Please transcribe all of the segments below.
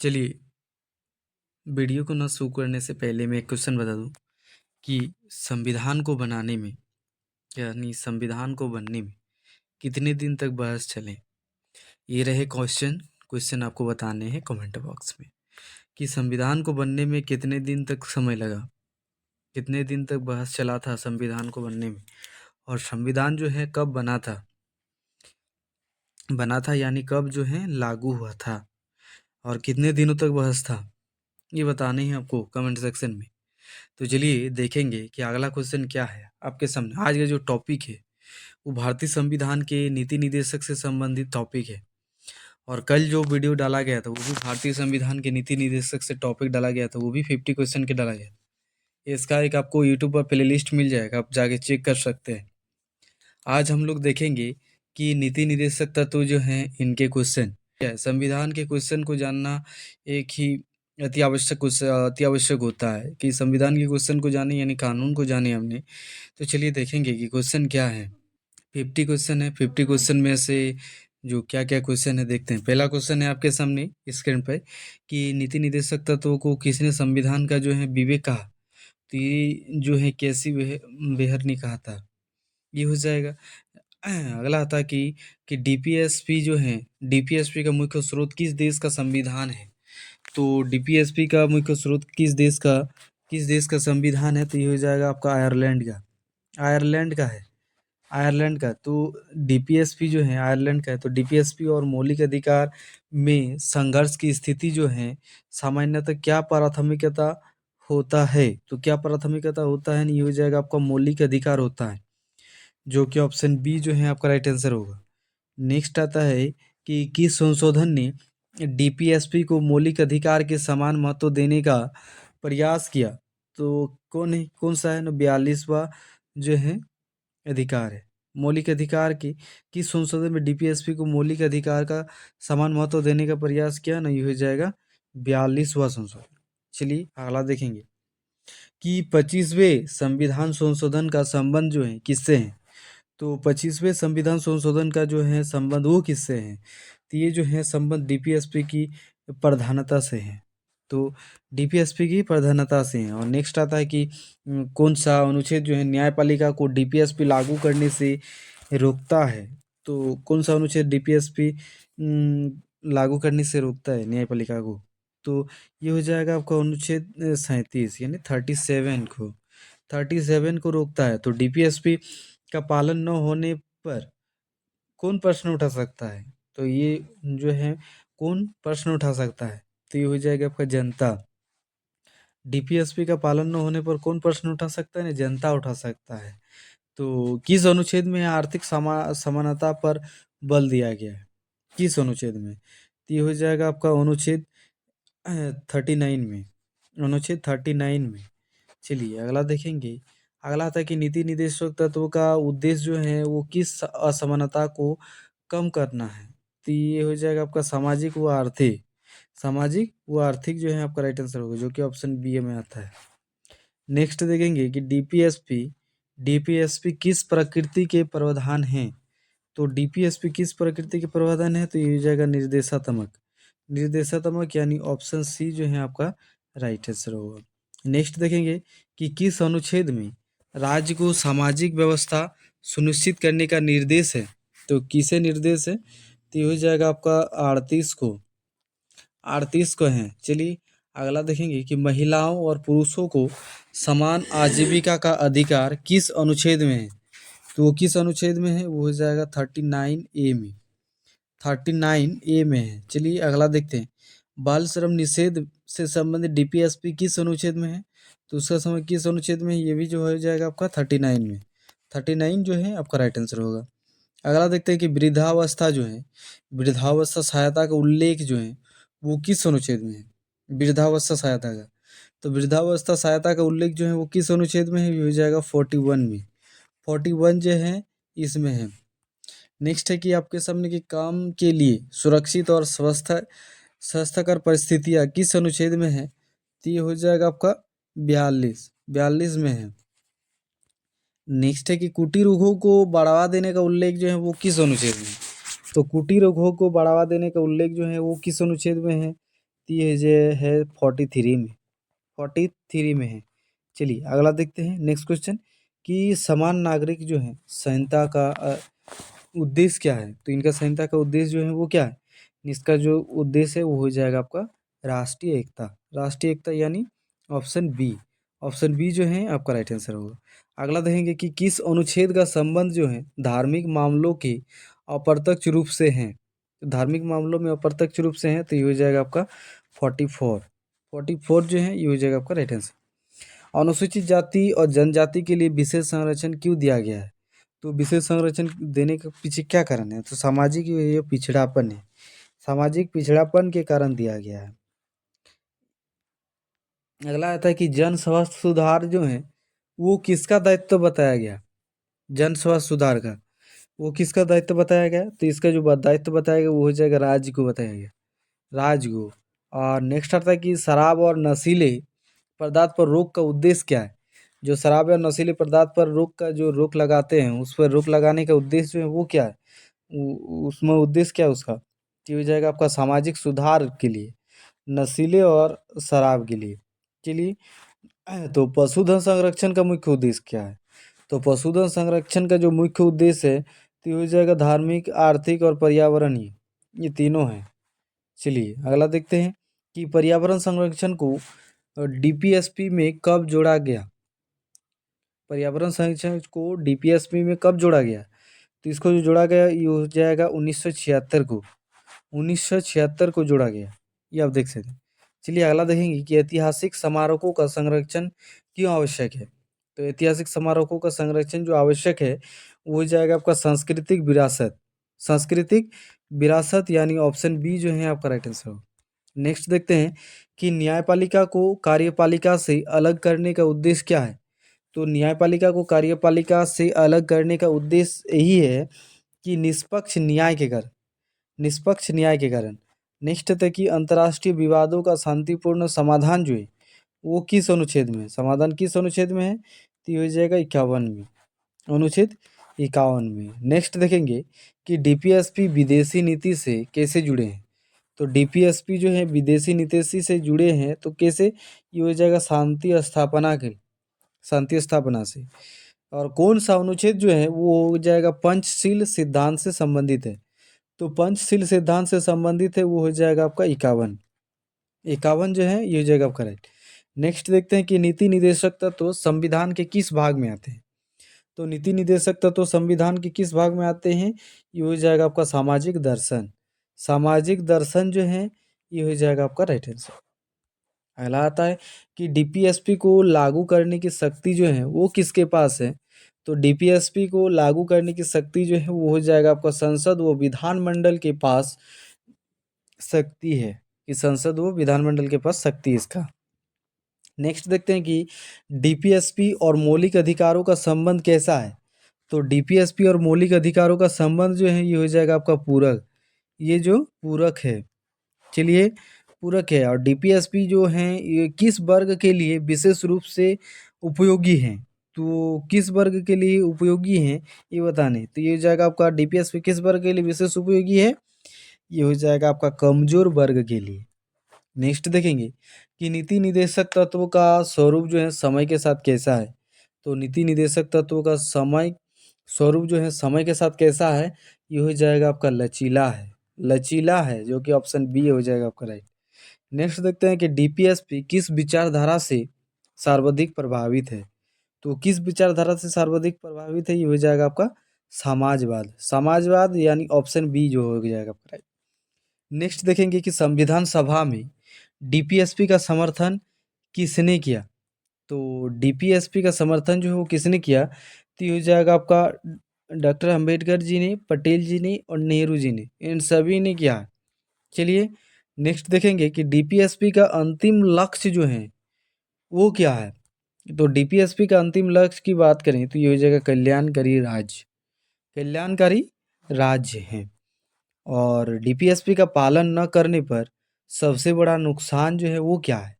चलिए, वीडियो को ना शुरू करने से पहले मैं एक क्वेश्चन बता दूं कि संविधान को बनाने में यानी संविधान को बनने में कितने दिन तक बहस चले। ये रहे क्वेश्चन। क्वेश्चन आपको बताने हैं कमेंट बॉक्स में कि संविधान को बनने में कितने दिन तक समय लगा, कितने दिन तक बहस चला था संविधान को बनने में, और संविधान जो है कब बना था यानी कब जो है लागू हुआ था, और कितने दिनों तक बहस था। ये बताने हैं आपको कमेंट सेक्शन में। तो चलिए देखेंगे कि अगला क्वेश्चन क्या है आपके सामने। आज का जो टॉपिक है वो भारतीय संविधान के नीति निर्देशक से संबंधित टॉपिक है, और कल जो वीडियो डाला गया था वो भी भारतीय संविधान के नीति निर्देशक से टॉपिक डाला गया था, वो भी 50 क्वेश्चन के डाला गया। इसका एक आपको यूट्यूब पर प्लेलिस्ट मिल जाएगा, आप जाके चेक कर सकते हैं। आज हम लोग देखेंगे कि नीति निर्देशक तत्व जो हैं इनके क्वेश्चन क्या है। संविधान के क्वेश्चन को जानना एक ही अति आवश्यक होता है कि संविधान के क्वेश्चन को जाने यानी कानून को जाने हमने। तो चलिए देखेंगे कि क्वेश्चन क्या है। 50 क्वेश्चन है। 50 क्वेश्चन में से जो क्या क्या क्वेश्चन है देखते हैं। पहला क्वेश्चन है आपके सामने स्क्रीन पर कि नीति निर्देशक तत्वों को किसने संविधान का जो है विवेक कहा। तो ये जो है कैसी बेहर ने कहा था, ये हो जाएगा। अगला आता है कि डीपीएसपी जो है, डीपीएसपी का मुख्य स्रोत किस देश का संविधान है। तो डीपीएसपी का मुख्य स्रोत किस देश का संविधान है। तो ये हो जाएगा आपका आयरलैंड का है। आयरलैंड का तो डीपीएसपी जो है आयरलैंड का है। तो डीपीएसपी और मौलिक अधिकार में संघर्ष की स्थिति जो है सामान्यतः क्या प्राथमिकता होता है। तो क्या प्राथमिकता होता है, ये हो जाएगा आपका मौलिक अधिकार होता है, जो कि ऑप्शन बी जो है आपका राइट आंसर होगा। नेक्स्ट आता है कि किस संशोधन ने डीपीएसपी को मौलिक अधिकार के समान महत्व देने का प्रयास किया। तो कौन सा है ना, 42वां जो है अधिकार है। मौलिक अधिकार की किस संशोधन में डीपीएसपी को मौलिक अधिकार का समान महत्व देने का प्रयास किया ना, ये हो जाएगा 42वां संशोधन। चलिए अगला देखेंगे कि 25वें संविधान संशोधन का संबंध जो है किससे है। तो 25वें संविधान संशोधन का जो है संबंध वो किससे है। तो ये जो है संबंध डीपीएसपी की प्रधानता से है। तो डीपीएसपी की प्रधानता से है। और नेक्स्ट आता है कि कौन सा अनुच्छेद जो है न्यायपालिका को डीपीएसपी लागू करने से रोकता है। तो कौन सा अनुच्छेद डीपीएसपी लागू करने से रोकता है न्यायपालिका को। तो ये हो जाएगा आपका अनुच्छेद 37 यानी 37 को रोकता है। तो डीपीएसपी का पालन न होने पर कौन प्रश्न उठा सकता है। तो ये जो है कौन प्रश्न उठा सकता है। तो ये हो जाएगा आपका जनता। डीपीएसपी का पालन न होने पर कौन प्रश्न उठा सकता है ना, जनता उठा सकता है। तो किस अनुच्छेद में आर्थिक समानता पर बल दिया गया है, किस अनुच्छेद में। तो ये हो जाएगा आपका अनुच्छेद 39 में, अनुच्छेद 39 में। चलिए अगला देखेंगे। अगला आता है कि नीति निर्देशक तत्व का उद्देश्य जो है वो किस असमानता को कम करना है। तो ये हो जाएगा आपका सामाजिक व आर्थिक जो है आपका राइट आंसर होगा, जो कि ऑप्शन बी में आता है। नेक्स्ट देखेंगे कि डीपीएसपी किस प्रकृति के प्रावधान हैं। तो डीपीएसपी किस प्रकृति के प्रावधान है। तो ये हो जाएगा निर्देशात्मक यानी ऑप्शन सी जो है आपका राइट आंसर होगा। नेक्स्ट देखेंगे कि किस अनुच्छेद में राज्य को सामाजिक व्यवस्था सुनिश्चित करने का निर्देश है। तो किसे निर्देश है। तो ये हो जाएगा आपका 38 को है। चलिए अगला देखेंगे कि महिलाओं और पुरुषों को समान आजीविका का अधिकार किस अनुच्छेद में है। तो वो किस अनुच्छेद में है, वो हो जाएगा 39A में, 39A में है। चलिए अगला देखते हैं। बाल श्रम निषेध से संबंधित डीपीएसपी किस अनुच्छेद में है। तो उसका समय किस अनुच्छेद में है, ये भी जो हो जाएगा आपका 39 में। 39 जो है आपका राइट आंसर होगा। अगला देखते हैं कि वृद्धावस्था सहायता का उल्लेख जो है वो किस अनुच्छेद में है। वृद्धावस्था सहायता का, तो वृद्धावस्था सहायता का उल्लेख जो है वो किस अनुच्छेद में है, ये हो जाएगा 41 में। 41 जो है इसमें है। नेक्स्ट है कि आपके सामने कि काम के लिए सुरक्षित और स्वस्थकर परिस्थितियाँ किस अनुच्छेद में है। तो ये हो जाएगा आपका 42 में है। नेक्स्ट है कि कुटीर उद्योग को बढ़ावा देने का उल्लेख जो है वो किस अनुच्छेद में है। तो कुटीर उद्योग को बढ़ावा देने का उल्लेख जो है वो किस अनुच्छेद में है। तो ये जो है 43 में, 43 में है। चलिए अगला देखते हैं नेक्स्ट क्वेश्चन कि समान नागरिक जो है संहिता का उद्देश्य क्या है? तो इनका संहिता का उद्देश्य जो है वो क्या है? इसका जो उद्देश्य है वो हो जाएगा आपका राष्ट्रीय एकता। राष्ट्रीय एकता यानी ऑप्शन बी। ऑप्शन बी जो है आपका राइट आंसर होगा। अगला देखेंगे कि किस अनुच्छेद का संबंध जो है धार्मिक मामलों के अप्रत्यक्ष रूप से है। तो धार्मिक मामलों में अप्रत्यक्ष रूप से है तो ये हो जाएगा आपका 44। 44 जो है ये हो जाएगा आपका राइट आंसर। अनुसूचित जाति और जनजाति के लिए विशेष संरक्षण क्यों दिया गया है? तो विशेष संरक्षण देने के पीछे क्या कारण है? तो सामाजिक ये पिछड़ापन है। सामाजिक पिछड़ापन के कारण दिया गया है। अगला आता है कि जन स्वास्थ्य सुधार जो है वो किसका दायित्व बताया गया? जन स्वास्थ्य सुधार का वो किसका दायित्व बताया गया? तो इसका जो दायित्व बताया गया वो हो जाएगा राज्य को बताया गया, राज्य को। और नेक्स्ट आता है कि शराब और नशीले पदार्थ पर रोक का उद्देश्य क्या है? जो शराब या नशीले पदार्थ पर रोक लगाते हैं उस पर रोक लगाने का उद्देश्य जो है वो क्या है? उसमें उद्देश्य क्या है उसका? ये हो जाएगा आपका सामाजिक सुधार के लिए, नशीले और शराब के लिए। चलिए तो पशुधन संरक्षण का मुख्य उद्देश्य क्या है? तो पशुधन संरक्षण का जो मुख्य उद्देश्य है तो ये हो जाएगा धार्मिक, आर्थिक और पर्यावरणीय, ये तीनों हैं। चलिए अगला देखते हैं कि पर्यावरण संरक्षण को डीपीएसपी में कब जोड़ा गया? पर्यावरण संरक्षण को डीपीएसपी में कब जोड़ा गया? तो इसको जो जोड़ा गया ये हो जाएगा 1976 को। 1976 को जोड़ा गया, ये आप देख सकते हैं। चलिए अगला देखेंगे कि ऐतिहासिक स्मारकों का संरक्षण क्यों आवश्यक है? तो ऐतिहासिक स्मारकों का संरक्षण जो आवश्यक है वो हो जाएगा आपका सांस्कृतिक विरासत। सांस्कृतिक विरासत यानी ऑप्शन बी जो है आपका राइट आंसर हो। नेक्स्ट देखते हैं कि न्यायपालिका को कार्यपालिका से अलग करने का उद्देश्य क्या है? तो न्यायपालिका को कार्यपालिका से अलग करने का उद्देश्य यही है कि निष्पक्ष न्याय के कारण। नेक्स्ट है कि अंतर्राष्ट्रीय विवादों का शांतिपूर्ण समाधान जो है वो किस अनुच्छेद में है? समाधान किस अनुच्छेद में है? तो ये हो जाएगा 51 में, अनुच्छेद 51 में। नेक्स्ट देखेंगे कि डीपीएसपी विदेशी नीति से कैसे जुड़े हैं? तो डीपीएसपी जो है विदेशी नीति से जुड़े हैं तो कैसे? ये हो जाएगा शांति स्थापना से। और कौन सा अनुच्छेद जो है वो हो जाएगा पंचशील सिद्धांत से संबंधित है? तो पंचशील सिद्धांत से संबंधित है वो हो जाएगा आपका 51। 51 जो है ये हो जाएगा आपका राइट। नेक्स्ट देखते हैं कि नीति निदेशक तत्व संविधान के किस भाग में आते हैं? तो नीति निदेशक तत्व संविधान के किस भाग में आते हैं? ये हो जाएगा आपका सामाजिक दर्शन। सामाजिक दर्शन जो है ये हो जाएगा आपका राइट आंसर। अगला आता है कि डीपीएसपी को लागू करने की शक्ति जो है वो किसके पास है? तो डीपीएसपी को लागू करने की शक्ति जो है वो हो जाएगा आपका संसद व विधानमंडल के पास शक्ति है। कि संसद व विधानमंडल के पास शक्ति है इसका। नेक्स्ट देखते हैं कि डीपीएसपी और मौलिक अधिकारों का संबंध कैसा है? तो डीपीएसपी और मौलिक अधिकारों का संबंध जो है ये हो जाएगा आपका पूरक। ये जो पूरक है, चलिए पूरक है। और डीपीएसपी जो हैं ये किस वर्ग के लिए विशेष रूप से उपयोगी हैं? तो किस वर्ग के लिए उपयोगी हैं ये बताने। तो ये हो जाएगा आपका डीपीएसपी किस वर्ग के लिए विशेष उपयोगी है? ये हो जाएगा आपका कमजोर वर्ग के लिए। नेक्स्ट देखेंगे कि नीति निदेशक तत्व का स्वरूप जो है समय के साथ कैसा है? तो नीति निदेशक तत्व का स्वरूप जो है समय के साथ कैसा है? ये हो जाएगा आपका लचीला है। लचीला है जो कि ऑप्शन बी हो जाएगा आपका राइट। नेक्स्ट देखते हैं कि डीपीएसपी किस विचारधारा से सर्वाधिक प्रभावित है? तो किस विचारधारा से सर्वाधिक प्रभावित है? ये हो जाएगा आपका समाजवाद। समाजवाद यानी ऑप्शन बी जो हो जाएगा आपका राइट। नेक्स्ट देखेंगे कि संविधान सभा में डीपीएसपी का समर्थन किसने किया? तो डीपीएसपी का समर्थन जो है वो किसने किया? तो ये हो जाएगा आपका डॉक्टर अंबेडकर जी ने, पटेल जी ने और नेहरू जी ने, इन सभी ने किया। चलिए नेक्स्ट देखेंगे कि डीपीएसपी का अंतिम लक्ष्य जो है वो क्या है? तो डीपीएसपी का अंतिम लक्ष्य की बात करें तो ये हो जाएगा कल्याणकारी राज्य। कल्याणकारी राज्य है। और डीपीएसपी का पालन न करने पर सबसे बड़ा नुकसान जो है वो क्या है?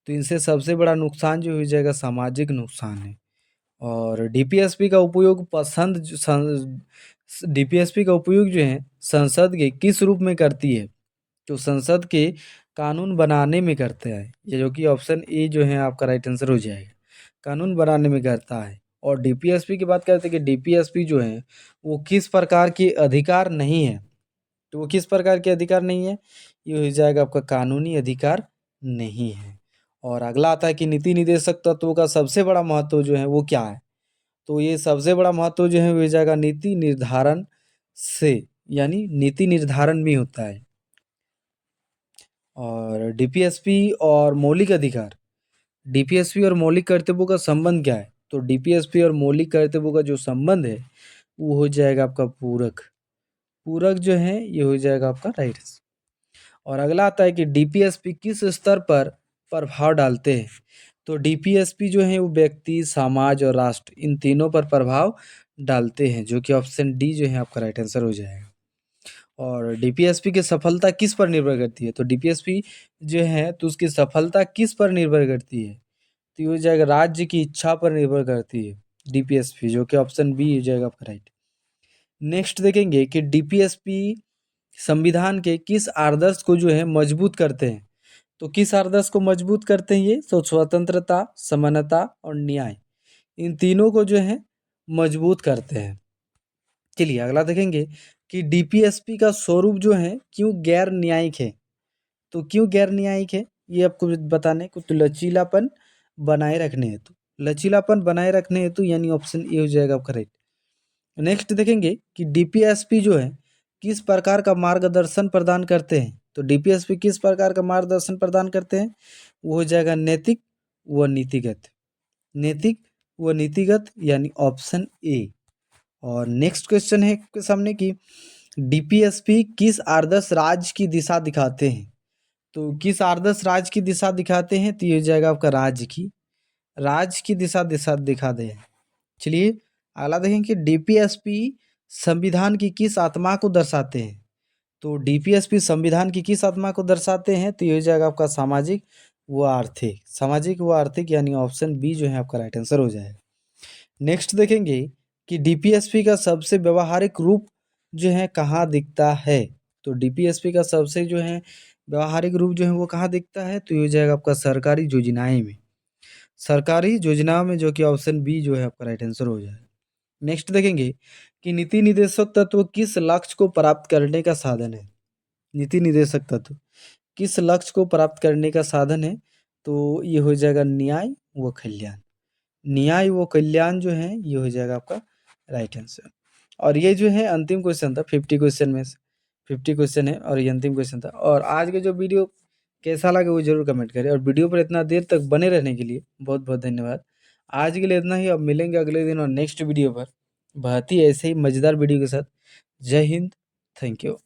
तो इनसे सबसे बड़ा नुकसान जो हो जाएगा सामाजिक नुकसान है। और डीपीएसपी का उपयोग जो है संसद के किस रूप में करती है? तो संसद के कानून बनाने में करते हैं, ये जो कि ऑप्शन ए जो है आपका राइट आंसर हो जाएगा, कानून बनाने में करता है। और डीपीएसपी की बात करते हैं कि डीपीएसपी जो है वो किस प्रकार के अधिकार नहीं है, तो वो किस प्रकार के अधिकार नहीं है, ये हो जाएगा आपका कानूनी अधिकार नहीं है। और अगला आता है कि नीति निदेशक तत्वों का सबसे बड़ा महत्व जो है वो क्या है, तो ये सबसे बड़ा महत्व जो है वो हो जाएगा नीति निर्धारण से, यानी नीति निर्धारण में होता है। और डीपीएसपी और मौलिक अधिकार, डीपीएसपी और मौलिक कर्तव्यों का संबंध क्या है, तो डीपीएसपी और मौलिक कर्तव्यों का जो संबंध है वो हो जाएगा आपका पूरक, पूरक जो है ये हो जाएगा आपका राइट। और अगला आता है कि डीपीएसपी किस स्तर पर प्रभाव डालते हैं, तो डीपीएसपी जो है वो व्यक्ति, समाज और राष्ट्र इन तीनों पर प्रभाव डालते हैं, जो कि ऑप्शन डी जो है आपका राइट आंसर हो जाएगा। और डीपीएसपी की सफलता किस पर निर्भर करती है, तो डीपीएसपी जो है तो उसकी सफलता किस पर निर्भर करती है, तो ये हो जाएगा राज्य की इच्छा पर निर्भर करती है डीपीएसपी, जो कि ऑप्शन बी हो जाएगा आपका राइट। नेक्स्ट देखेंगे कि डीपीएसपी संविधान के किस आदर्श को जो है मजबूत करते हैं, तो किस आदर्श को मजबूत करते हैं ये, तो स्वतंत्रता, समानता और न्याय, इन तीनों को जो है मजबूत करते हैं। चलिए अगला देखेंगे कि डीपीएसपी का स्वरूप जो है क्यों गैर न्यायिक है, तो क्यों गैर न्यायिक है ये आपको बताने को, तो लचीलापन बनाए रखने हेतु, लचीलापन बनाए रखने हेतु, यानी ऑप्शन ए हो जाएगा आपका राइट। नेक्स्ट देखेंगे कि डीपीएसपी जो है किस प्रकार का मार्गदर्शन प्रदान करते हैं, तो डीपीएसपी किस प्रकार का मार्गदर्शन प्रदान करते हैं, वो हो जाएगा नैतिक व नीतिगत, नैतिक व नीतिगत, यानी ऑप्शन ए। और नेक्स्ट क्वेश्चन है आपके सामने कि डीपीएसपी किस आदर्श राज्य की दिशा दिखाते हैं, तो किस आदर्श राज्य की दिशा दिखाते हैं, तो ये हो जाएगा आपका राज्य की दिशा दिशा दिखा दे। चलिए अगला देखें कि डीपीएसपी संविधान की किस आत्मा को दर्शाते हैं, तो डीपीएसपी संविधान की किस आत्मा को दर्शाते हैं, तो ये हो जाएगा आपका सामाजिक व आर्थिक, सामाजिक व आर्थिक, यानी ऑप्शन बी जो है आपका राइट आंसर हो जाएगा। नेक्स्ट देखेंगे कि डीपीएसपी का सबसे व्यवहारिक रूप जो है कहाँ दिखता है, तो डीपीएसपी का सबसे जो है व्यवहारिक रूप जो है वो कहाँ दिखता है, तो ये हो जाएगा आपका सरकारी योजनाएं में, सरकारी योजनाओं में, जो कि ऑप्शन बी जो है आपका राइट आंसर हो जाएगा। नेक्स्ट देखेंगे कि नीति निदेशक तत्व किस लक्ष्य को प्राप्त करने का साधन है, नीति निदेशक तत्व किस लक्ष्य को प्राप्त करने का साधन है, तो ये हो जाएगा न्याय व कल्याण, न्याय व कल्याण जो है ये हो जाएगा आपका राइट आंसर। और ये जो है अंतिम क्वेश्चन था 50 क्वेश्चन में से, 50 क्वेश्चन है और ये अंतिम क्वेश्चन था। और आज के जो वीडियो कैसा लगा वो जरूर कमेंट करें, और वीडियो पर इतना देर तक बने रहने के लिए बहुत बहुत धन्यवाद। आज के लिए इतना ही, अब मिलेंगे अगले दिन और नेक्स्ट वीडियो पर बहुत ही ऐसे ही मज़ेदार वीडियो के साथ। जय हिंद, थैंक यू।